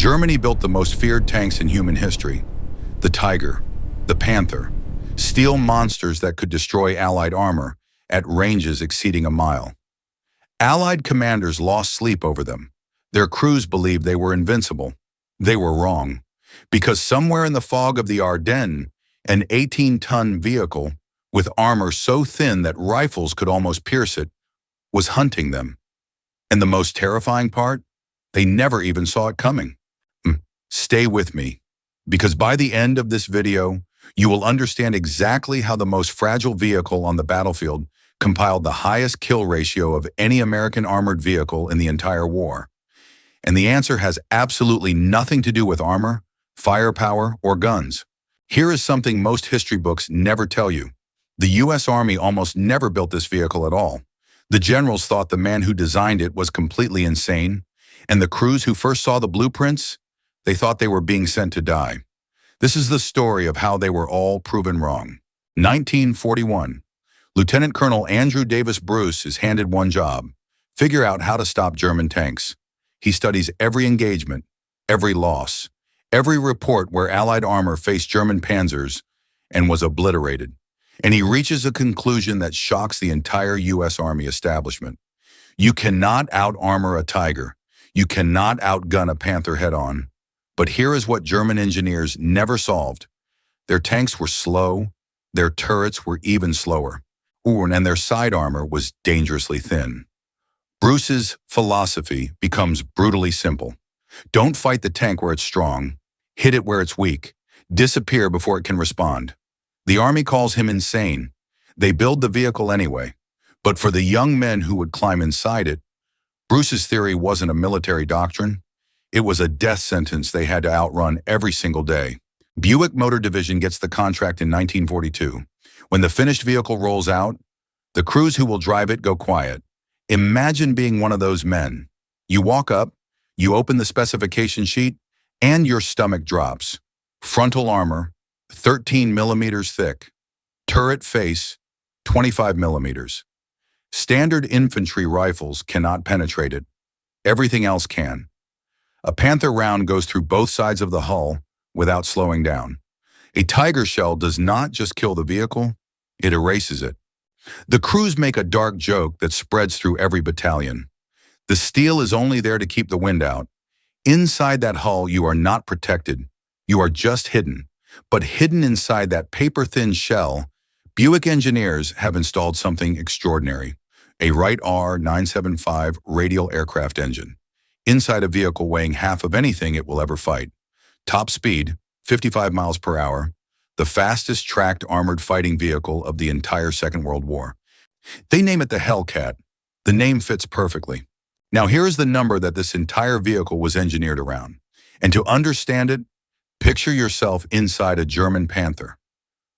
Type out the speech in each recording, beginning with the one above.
Germany built the most feared tanks in human history. The Tiger, the Panther, steel monsters that could destroy Allied armor at ranges exceeding a mile. Allied commanders lost sleep over them. Their crews believed they were invincible. They were wrong, because somewhere in the fog of the Ardennes, an 18-ton vehicle with armor so thin that rifles could almost pierce it was hunting them. And the most terrifying part? They never even saw it coming. Stay with me, because by the end of this video, you will understand exactly how the most fragile vehicle on the battlefield compiled the highest kill ratio of any American armored vehicle in the entire war. And the answer has absolutely nothing to do with armor, firepower, or guns. Here is something most history books never tell you. The U.S. Army almost never built this vehicle at all. The generals thought the man who designed it was completely insane, and the crews who first saw the blueprints, they thought they were being sent to die. This is the story of how they were all proven wrong. 1941. Lieutenant Colonel Andrew Davis Bruce is handed one job: figure out how to stop German tanks. He studies every engagement, every loss, every report where Allied armor faced German panzers and was obliterated. And he reaches a conclusion that shocks the entire U.S. Army establishment. You cannot out-armor a Tiger. You cannot outgun a Panther head-on. But here is what German engineers never solved. Their tanks were slow, their turrets were even slower, and their side armor was dangerously thin. Bruce's philosophy becomes brutally simple. Don't fight the tank where it's strong, hit it where it's weak, disappear before it can respond. The Army calls him insane. They build the vehicle anyway. But for the young men who would climb inside it, Bruce's theory wasn't a military doctrine. It was a death sentence they had to outrun every single day. Buick Motor Division gets the contract in 1942. When the finished vehicle rolls out, the crews who will drive it go quiet. Imagine being one of those men. You walk up, you open the specification sheet, and your stomach drops. Frontal armor, 13 millimeters thick. Turret face, 25 millimeters. Standard infantry rifles cannot penetrate it. Everything else can. A Panther round goes through both sides of the hull without slowing down. A Tiger shell does not just kill the vehicle, it erases it. The crews make a dark joke that spreads through every battalion. The steel is only there to keep the wind out. Inside that hull, you are not protected. You are just hidden. But hidden inside that paper-thin shell, Buick engineers have installed something extraordinary: a Wright R975 radial aircraft engine. Inside a vehicle weighing half of anything it will ever fight. Top speed, 55 miles per hour, the fastest tracked armored fighting vehicle of the entire Second World War. They name it the Hellcat. The name fits perfectly. Now here is the number that this entire vehicle was engineered around. And to understand it, picture yourself inside a German Panther.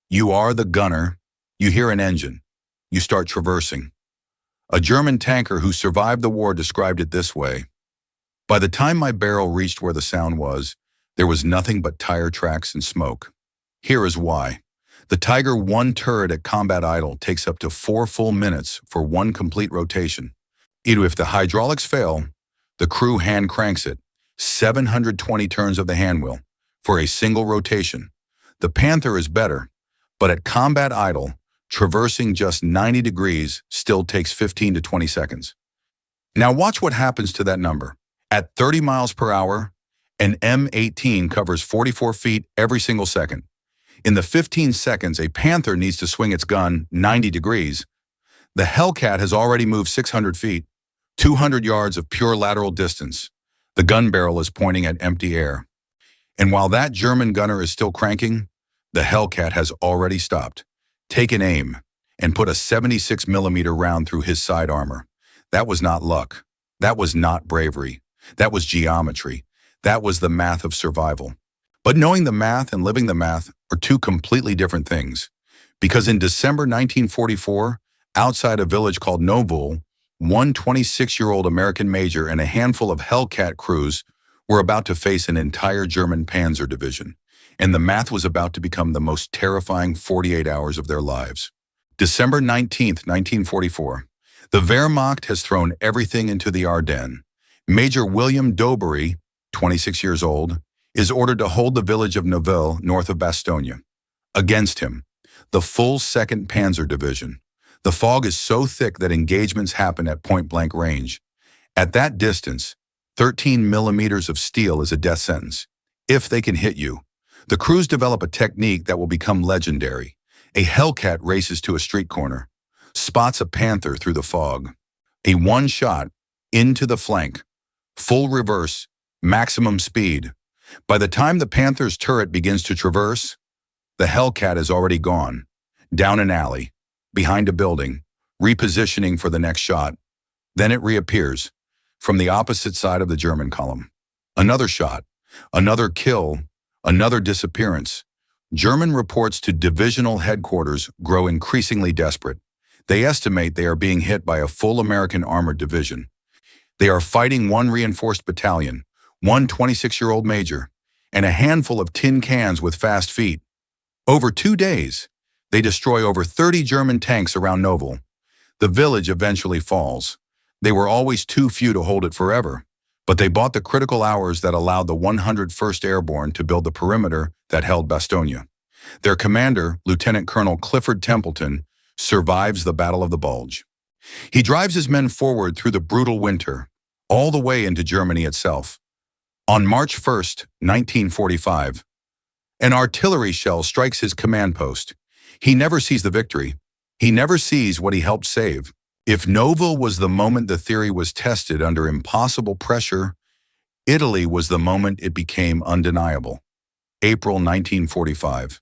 You are the gunner. You hear an engine. You start traversing. A German tanker who survived the war described it this way: by the time my barrel reached where the sound was, there was nothing but tire tracks and smoke. Here is why. The Tiger 1 turret at combat idle takes up to 4 full minutes for one complete rotation. If the hydraulics fail, the crew hand cranks it, 720 turns of the handwheel, for a single rotation. The Panther is better, but at combat idle, traversing just 90 degrees still takes 15 to 20 seconds. Now watch what happens to that number. At 30 miles per hour, an M18 covers 44 feet every single second. In the 15 seconds a Panther needs to swing its gun 90 degrees, the Hellcat has already moved 600 feet, 200 yards of pure lateral distance. The gun barrel is pointing at empty air. And while that German gunner is still cranking, the Hellcat has already stopped, taken aim, and put a 76 millimeter round through his side armor. That was not luck. That was not bravery. That was geometry. That was the math of survival. But knowing the math and living the math are two completely different things. Because in December 1944, outside a village called Noville, one 26-year-old American major and a handful of Hellcat crews were about to face an entire German Panzer division. And the math was about to become the most terrifying 48 hours of their lives. December 19th, 1944. The Wehrmacht has thrown everything into the Ardennes. Major William Dobry, 26 years old, is ordered to hold the village of Noville north of Bastogne. Against him, the full 2nd Panzer Division. The fog is so thick that engagements happen at point-blank range. At that distance, 13 millimeters of steel is a death sentence. If they can hit you, the crews develop a technique that will become legendary. A Hellcat races to a street corner, spots a Panther through the fog. A one-shot into the flank, full reverse, maximum speed. By the time the Panther's turret begins to traverse, the Hellcat is already gone, down an alley, behind a building, repositioning for the next shot. Then it reappears from the opposite side of the German column. Another shot, another kill, another disappearance. German reports to divisional headquarters grow increasingly desperate. They estimate they are being hit by a full American armored division. They are fighting one reinforced battalion, one 26-year-old major, and a handful of tin cans with fast feet. Over 2 days, they destroy over 30 German tanks around Noville. The village eventually falls. They were always too few to hold it forever, but they bought the critical hours that allowed the 101st Airborne to build the perimeter that held Bastogne. Their commander, Lieutenant Colonel Clifford Templeton, survives the Battle of the Bulge. He drives his men forward through the brutal winter, all the way into Germany itself. On March 1st, 1945, an artillery shell strikes his command post. He never sees the victory. He never sees what he helped save. If Noville was the moment the theory was tested under impossible pressure, Italy was the moment it became undeniable. April 1945.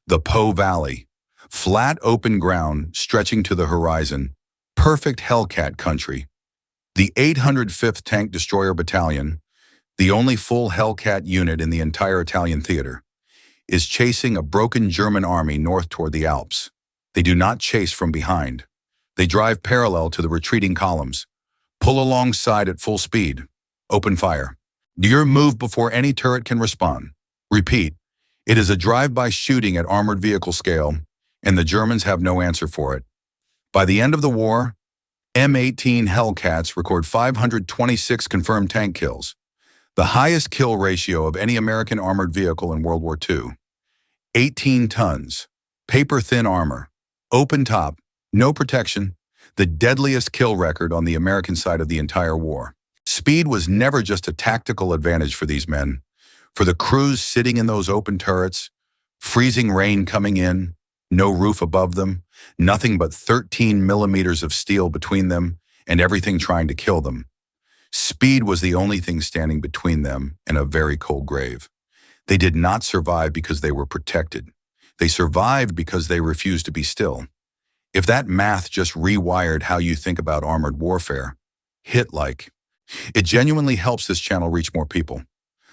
The Po Valley. Flat open ground stretching to the horizon. Perfect Hellcat country. The 805th Tank Destroyer Battalion, the only full Hellcat unit in the entire Italian theater, is chasing a broken German army north toward the Alps. They do not chase from behind. They drive parallel to the retreating columns, pull alongside at full speed, open fire. Your move before any turret can respond. Repeat, it is a drive-by shooting at armored vehicle scale, and the Germans have no answer for it. By the end of the war, M18 Hellcats record 526 confirmed tank kills, the highest kill ratio of any American armored vehicle in World War II. 18 tons, paper-thin armor, open top, no protection, the deadliest kill record on the American side of the entire war. Speed was never just a tactical advantage for these men. For the crews sitting in those open turrets, freezing rain coming in, no roof above them, nothing but 13 millimeters of steel between them, and everything trying to kill them. Speed was the only thing standing between them and a very cold grave. They did not survive because they were protected. They survived because they refused to be still. If that math just rewired how you think about armored warfare, hit like. It genuinely helps this channel reach more people.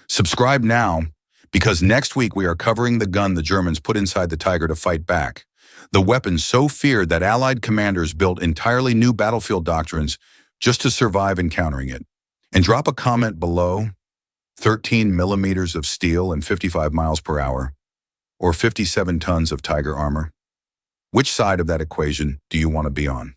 Subscribe now, because next week we are covering the gun the Germans put inside the Tiger to fight back. The weapon so feared that Allied commanders built entirely new battlefield doctrines just to survive encountering it. And drop a comment below, 13 millimeters of steel and 55 miles per hour, or 57 tons of Tiger armor. Which side of that equation do you want to be on?